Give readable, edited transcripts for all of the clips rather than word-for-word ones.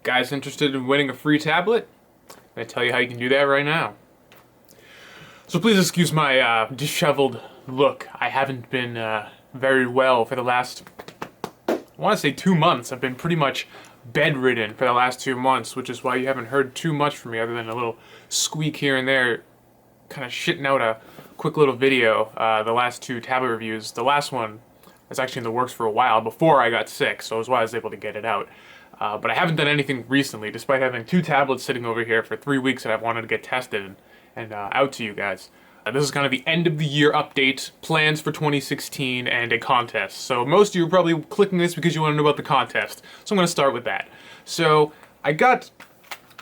Guys interested in winning a free tablet? I'm going to tell you how you can do that right now. So please excuse my disheveled look. I haven't been very well for the last, I want to say 2 months. I've been pretty much bedridden for the last 2 months, which is why you haven't heard too much from me other than a little squeak here and there, kind of shitting out a quick little video. The last 2 tablet reviews. The last one was actually in the works for a while before I got sick, so that's why I was able to get it out. But I haven't done anything recently, despite having 2 tablets sitting over here for 3 weeks that I've wanted to get tested and out to you guys. This is kind of the end of the year update, plans for 2016, and a contest. So most of you are probably clicking this because you want to know about the contest. So I'm going to start with that. So I got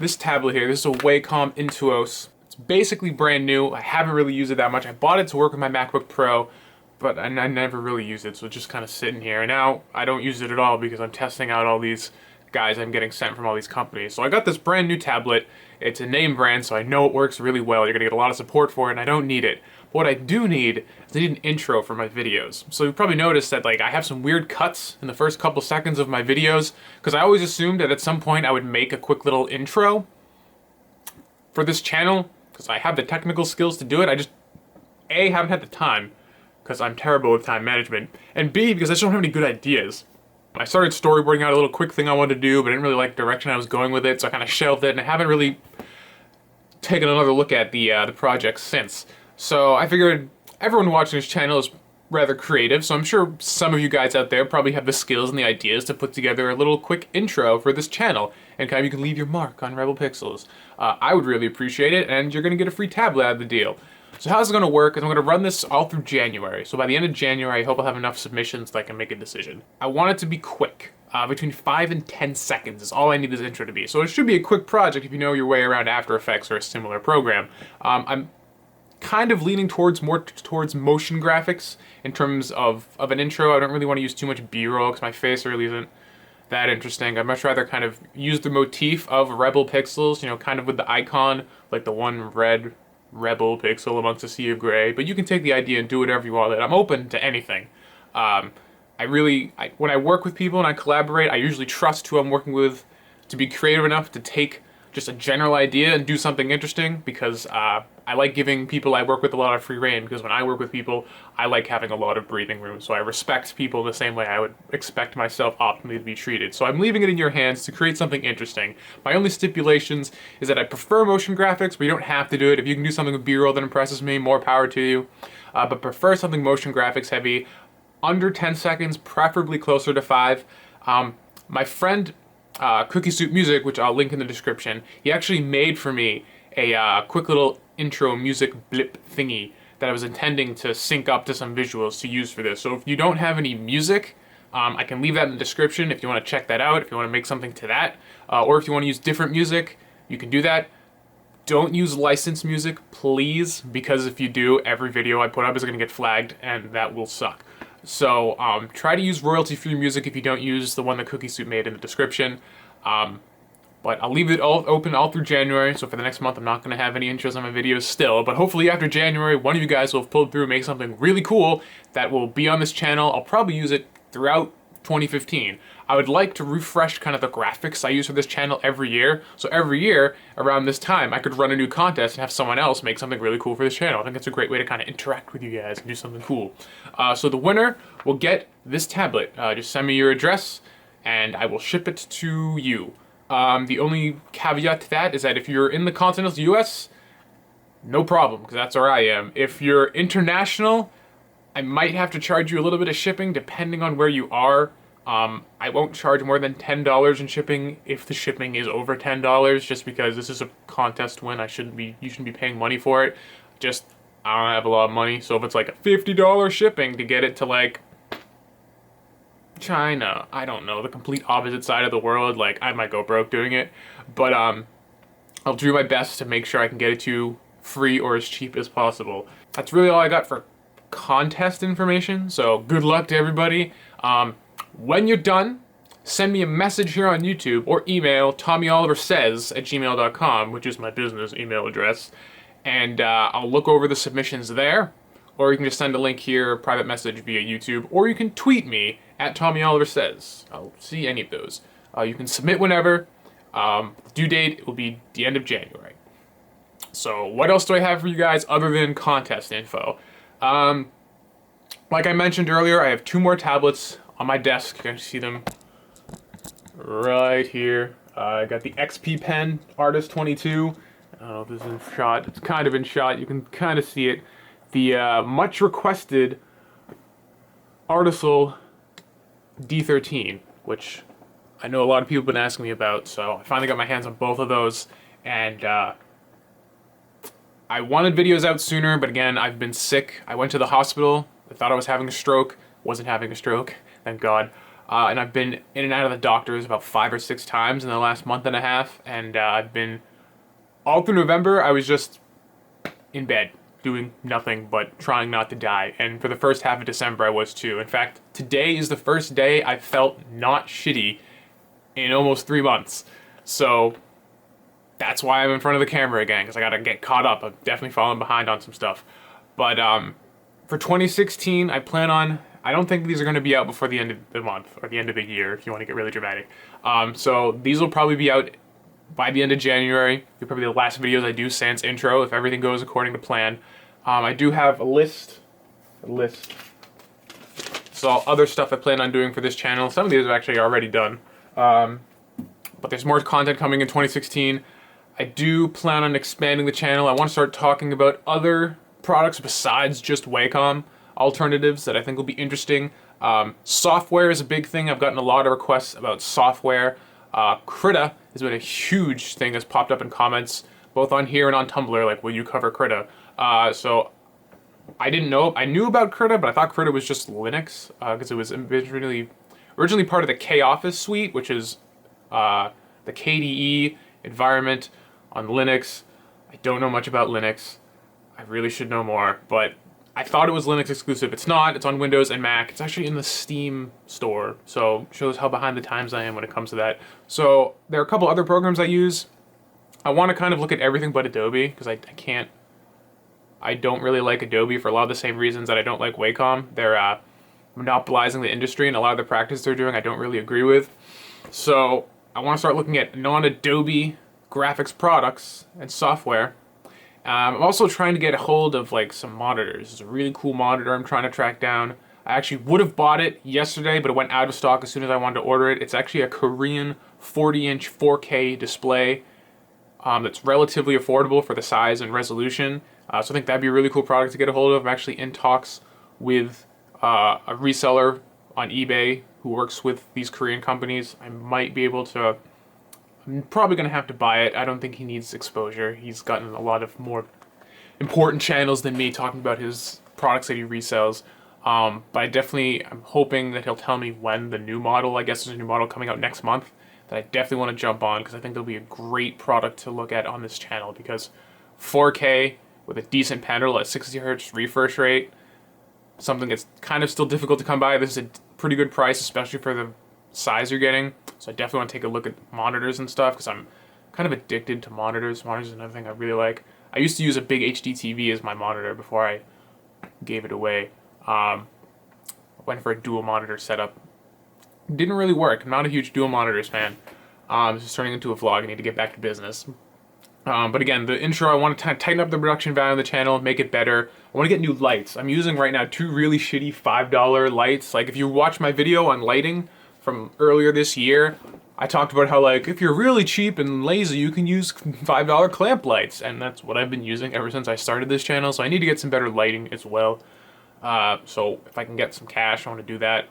this tablet here. This is a Wacom Intuos. It's basically brand new. I haven't really used it that much. I bought it to work with my MacBook Pro, but I never really used it, so it's just kind of sitting here. And now I don't use it at all because I'm testing out all these guys I'm getting sent from all these companies. So I got this brand new tablet. It's a name brand, so I know it works really well. You're gonna get a lot of support for it, and I don't need it. But what I do need is I need an intro for my videos. So you probably noticed that I have some weird cuts in the first couple seconds of my videos, because I always assumed that at some point I would make a quick little intro for this channel, because I have the technical skills to do it. I just, A, haven't had the time, because I'm terrible with time management, and B, because I just don't have any good ideas. I started storyboarding out a little quick thing I wanted to do, but I didn't really like the direction I was going with it, so I kind of shelved it, and I haven't really taken another look at the project since. So I figured everyone watching this channel is rather creative, so I'm sure some of you guys out there probably have the skills and the ideas to put together a little quick intro for this channel, and kind of you can leave your mark on Rebel Pixels. I would really appreciate it, and you're going to get a free tablet out of the deal. So how's it going to work is I'm going to run this all through January. So by the end of January, I hope I'll have enough submissions that I can make a decision. I want it to be quick. Between 5 and 10 seconds is all I need this intro to be. So it should be a quick project if you know your way around After Effects or a similar program. I'm kind of leaning more towards motion graphics in terms of an intro. I don't really want to use too much B-roll because my face really isn't that interesting. I'd much rather kind of use the motif of Rebel Pixels, you know, kind of with the icon, like the one red Rebel Pixel amongst a sea of gray, but you can take the idea and do whatever you want with it. I'm open to anything. When I work with people and I collaborate, I usually trust who I'm working with to be creative enough to take just a general idea and do something interesting, because I like giving people I work with a lot of free rein, because when I work with people, I like having a lot of breathing room, so I respect people the same way I would expect myself optimally to be treated. So I'm leaving it in your hands to create something interesting. My only stipulations is that I prefer motion graphics, but you don't have to do it. If you can do something with B-roll that impresses me, more power to you. But prefer something motion graphics heavy, under 10 seconds, preferably closer to 5. My friend Cookie Soup Music, which I'll link in the description, he actually made for me a quick little intro music blip thingy that I was intending to sync up to some visuals to use for this. So if you don't have any music, I can leave that in the description if you want to check that out, if you want to make something to that, or if you want to use different music, you can do that. Don't use licensed music, please, because if you do, every video I put up is going to get flagged, and that will suck. So try to use royalty-free music if you don't use the one that Cookie Soup made in the description. But I'll leave it all open all through January, so for the next month I'm not going to have any intros on my videos still, but hopefully after January, one of you guys will have pulled through and make something really cool that will be on this channel. I'll probably use it throughout 2015. I would like to refresh kind of the graphics I use for this channel every year, so every year around this time I could run a new contest and have someone else make something really cool for this channel. I think it's a great way to kind of interact with you guys and do something cool. So the winner will get this tablet. Just send me your address and I will ship it to you. The only caveat to that is that if you're in the continental US, no problem, because that's where I am. If you're international, I might have to charge you a little bit of shipping depending on where you are. I won't charge more than $10 in shipping if the shipping is over $10, just because this is a contest win. You shouldn't be paying money for it. Just, I don't have a lot of money, so if it's like a $50 shipping to get it to like China, I don't know, the complete opposite side of the world, like I might go broke doing it, but I'll do my best to make sure I can get it to you free or as cheap as possible. That's really all I got for contest information, so good luck to everybody. When you're done, send me a message here on YouTube or email tommyoliversays@gmail.com, which is my business email address, and I'll look over the submissions there. Or you can just send a link here, private message via YouTube, or you can tweet me at TommyOliverSays. I'll see any of those. You can submit whenever. Due date will be the end of January. So what else do I have for you guys other than contest info? Like I mentioned earlier, I have 2 more tablets on my desk. You can see them right here. I got the XP Pen Artist 22. I don't know if this is in shot. It's kind of in shot. You can kind of see it. The much requested Artisol D13, which I know a lot of people have been asking me about. So I finally got my hands on both of those, and I wanted videos out sooner, but again, I've been sick. I went to the hospital. I thought I was having a stroke. Wasn't having a stroke, thank God. And I've been in and out of the doctors about 5 or 6 times in the last month and a half. And I've been, all through November, I was just in bed, doing nothing but trying not to die. And for the first half of December, I was too. In fact, today is the first day I felt not shitty in almost 3 months. So that's why I'm in front of the camera again, because I gotta get caught up. I'm definitely falling behind on some stuff. But for 2016, I plan on, I don't think these are going to be out before the end of the month, or the end of the year, if you want to get really dramatic. So these will probably be out by the end of January. They're probably the last videos I do sans intro, if everything goes according to plan. I do have a list. So other stuff I plan on doing for this channel. Some of these are actually already done. But there's more content coming in 2016. I do plan on expanding the channel. I want to start talking about other products besides just Wacom, alternatives that I think will be interesting. Software is a big thing. I've gotten a lot of requests about software. Krita has been a huge thing that's popped up in comments, both on here and on Tumblr, like, will you cover Krita? So I didn't know, I knew about Krita, but I thought Krita was just Linux, because it was originally part of the K-Office suite, which is the KDE environment on Linux. I don't know much about Linux. I really should know more, but I thought it was Linux exclusive. It's not. It's on Windows and Mac. It's actually in the Steam store, so shows how behind the times I am when it comes to that. So there are a couple other programs I use. I want to kind of look at everything but Adobe, because I don't really like Adobe for a lot of the same reasons that I don't like Wacom. They're monopolizing the industry, and a lot of the practice they're doing I don't really agree with. So I want to start looking at non-Adobe graphics products and software. I'm also trying to get a hold of like some monitors. It's a really cool monitor I'm trying to track down. I actually would have bought it yesterday, but it went out of stock as soon as I wanted to order it. It's actually a Korean 40-inch 4K display that's relatively affordable for the size and resolution. So I think that'd be a really cool product to get a hold of. I'm actually in talks with a reseller on eBay who works with these Korean companies. I might be able to, I'm probably going to have to buy it. I don't think he needs exposure. He's gotten a lot of more important channels than me talking about his products that he resells. But I'm hoping that he'll tell me when the new model, I guess there's a new model coming out next month, that I definitely want to jump on, because I think there'll be a great product to look at on this channel, because 4K with a decent panel at 60 Hz refresh rate, something that's kind of still difficult to come by. This is a pretty good price, especially for the size you're getting. So I definitely want to take a look at monitors and stuff, because I'm kind of addicted to monitors. Monitors is another thing I really like. I used to use a big HD TV as my monitor before I gave it away. Went for a dual monitor setup. Didn't really work. I'm not a huge dual monitors fan. This is turning into a vlog. I need to get back to business. But again, the intro, I want to tighten up the production value on the channel, make it better. I want to get new lights. I'm using right now 2 really shitty $5 lights. Like, if you watch my video on lighting from earlier this year, I talked about how, like, if you're really cheap and lazy, you can use $5 clamp lights. And that's what I've been using ever since I started this channel. So I need to get some better lighting as well. So if I can get some cash, I want to do that.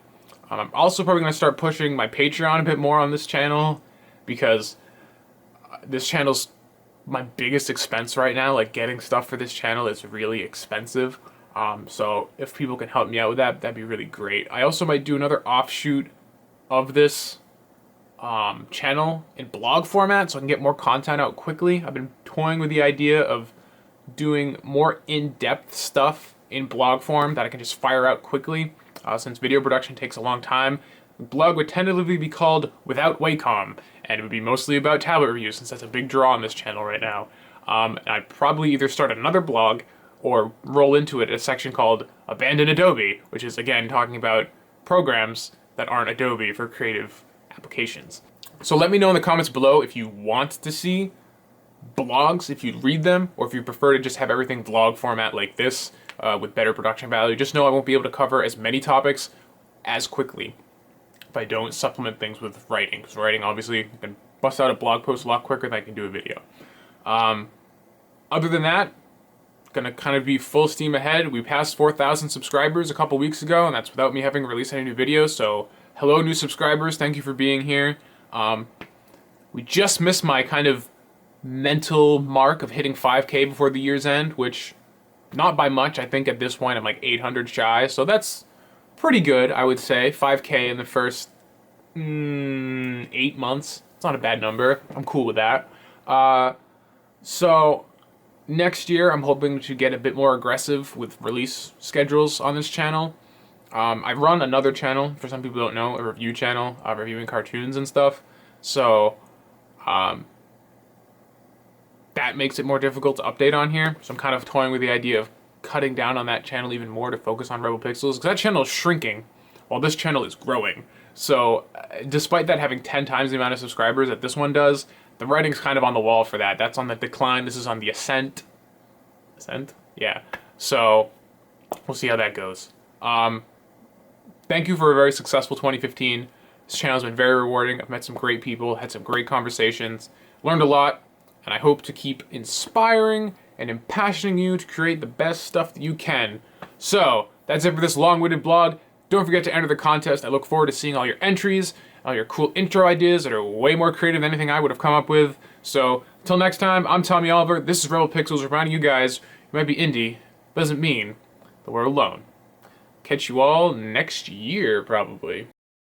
I'm also probably going to start pushing my Patreon a bit more on this channel, because this channel's my biggest expense right now. Like, getting stuff for this channel is really expensive. So if people can help me out with that, that'd be really great. I also might do another offshoot of this channel in blog format, so I can get more content out quickly. I've been toying with the idea of doing more in-depth stuff in blog form that I can just fire out quickly. Since video production takes a long time, the blog would tentatively be called Without Wacom, and it would be mostly about tablet reviews, since that's a big draw on this channel right now. And I'd probably either start another blog or roll into it a section called Abandon Adobe, which is, again, talking about programs that aren't Adobe for creative applications. So let me know in the comments below if you want to see blogs, if you'd read them, or if you prefer to just have everything vlog format like this with better production value. Just know I won't be able to cover as many topics as quickly if I don't supplement things with writing. Because writing, obviously, I can bust out a blog post a lot quicker than I can do a video. Other than that, gonna kind of be full steam ahead. We passed 4,000 subscribers a couple weeks ago, and that's without me having released any new videos. So hello, new subscribers. Thank you for being here. We just missed my kind of mental mark of hitting 5K before the year's end, which not by much. I think at this point I'm like 800 shy, so that's pretty good, I would say. 5K in the first 8 months. It's not a bad number. I'm cool with that. So next year I'm hoping to get a bit more aggressive with release schedules on this channel. I run another channel, for some people who don't know, a review channel, reviewing cartoons and stuff. So that makes it more difficult to update on here. So I'm kind of toying with the idea of cutting down on that channel even more to focus on Rebel Pixels, because that channel is shrinking while this channel is growing. So despite that having 10 times the amount of subscribers that this one does, the writing's kind of on the wall for that. That's on the decline. This is on the ascent. Ascent? Yeah. So we'll see how that goes. Thank you for a very successful 2015. This channel's been very rewarding. I've met some great people, had some great conversations, learned a lot, and I hope to keep inspiring and impassioning you to create the best stuff that you can. So, that's it for this long-winded blog. Don't forget to enter the contest. I look forward to seeing all your entries, all your cool intro ideas that are way more creative than anything I would have come up with. So, until next time, I'm Tommy Oliver. This is Rebel Pixels, reminding you guys, you might be indie, doesn't mean that we're alone. Catch you all next year, probably.